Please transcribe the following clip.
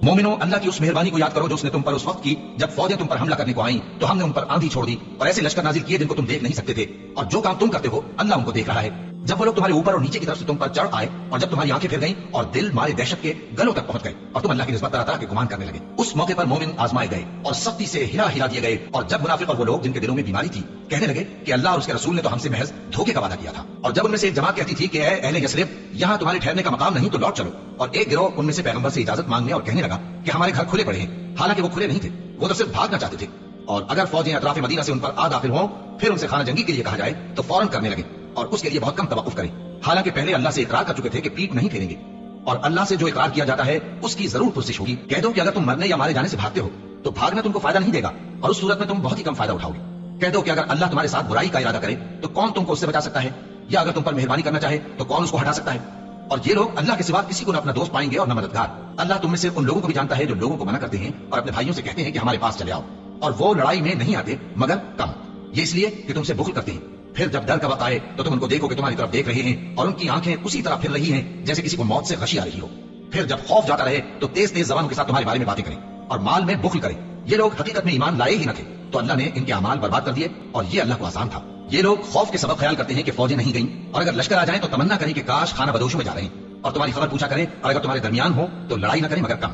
मोमिनो, अल्लाह की उस मेहरबानी को याद करो जो उसने तुम पर उस वक्त की जब फौजें तुम पर हमला करने को आईं, तो हमने उन पर आंधी छोड़ दी और ऐसे लश्कर नाजिल किए जिनको तुम देख नहीं सकते थे, और जो काम तुम करते हो अल्लाह उनको देख रहा है। जब वो लोग तुम्हारे ऊपर और नीचे की तरफ से तुम पर चढ़ आए और जब तुम्हारी आंखें फिर गईं और दिल मारे दहशत के गलों तक पहुंच गए और तुम अल्लाह की निस्बत तरह तरह के गुमान करने लगे, उस मौके पर मोमिन आजमाए गए और सख्ती से हिला हिला दिए गए। और जब मुनाफिक और वो लोग जिनके दिलों में बीमारी थी कहने लगे कि अल्लाह और उसके रसूल ने तो हमसे महज धोखे का वादा किया था, और जब उनमें से एक जमात कहती थी कि ऐ अहले यस्रिब, यहाँ तुम्हारे ठहरने का मकाम नहीं तो लौट चलो, और एक गिरोह उनमें से पैगंबर से इजाजत मांगने और कहने लगा कि हमारे घर खुले पड़े हैं, हालांकि वो खुले नहीं थे, वो तो सिर्फ भागना चाहते थे। और अगर फौजें अतराफ मदीना से उन पर आ दाखिल हों फिर उनसे खाना जंगी के लिए कहा जाए तो फौरन करने लगे और उसके लिए बहुत कम तवक्कुफ करें, हालांकि पहले अल्लाह से इकरार कर चुके थे कि पीठ नहीं फेरेंगे, और अल्लाह से जो इकरार किया जाता है उसकी जरूर पुरसिश होगी। कह दो कि अगर तुम मरने या मारे जाने से भागते हो तो भागना तुमको फायदा नहीं देगा और उस सूरत में तुम बहुत ही कम फायदा उठाओगे। कह दो कि अगर अल्लाह तुम्हारे साथ बुराई का इरादा करे तो कौन तुमको उससे बचा सकता है, या अगर तुम पर मेहरबानी करना चाहे तो कौन उसको हटा सकता है। और ये लोग अल्लाह के सिवा किसी को न अपना दोस्त पाएंगे और न मददगार। अल्लाह तुम में से उन लोगों को भी जानता है जो लोगों को मना करते हैं और अपने भाइयों से कहते हैं कि हमारे पास चले आओ, और वो लड़ाई में नहीं आते मगर कम, ये इसलिए कि तुमसे बुग़्ल करते हैं। फिर जब डर का वक्त आए तो तुम उनको देखो कि तुम्हारी तरफ देख रहे हैं और उनकी आंखें उसी तरह फिर रही हैं जैसे किसी को मौत से गशी आ रही हो। फिर जब खौफ जाता रहे तो तेज तेज जबानों के साथ तुम्हारे बारे में बातें करें और माल में बुख़्ल करें। ये लोग हकीकत में ईमान लाए ही न थे, तो अल्लाह ने इनके अमाल बर्बाद कर दिए और ये अल्लाह को आसान था। ये लोग खौफ के सबब ख्याल करते हैं कि फौजें नहीं गईं, और अगर लश्कर आ जाए तो तमन्ना करें कि काश खाना बदोशों में जा रहे हैं, और तुम्हारी खबर पूछा करें, और अगर तुम्हारे दरमियान हो तो लड़ाई न करें मगर कम।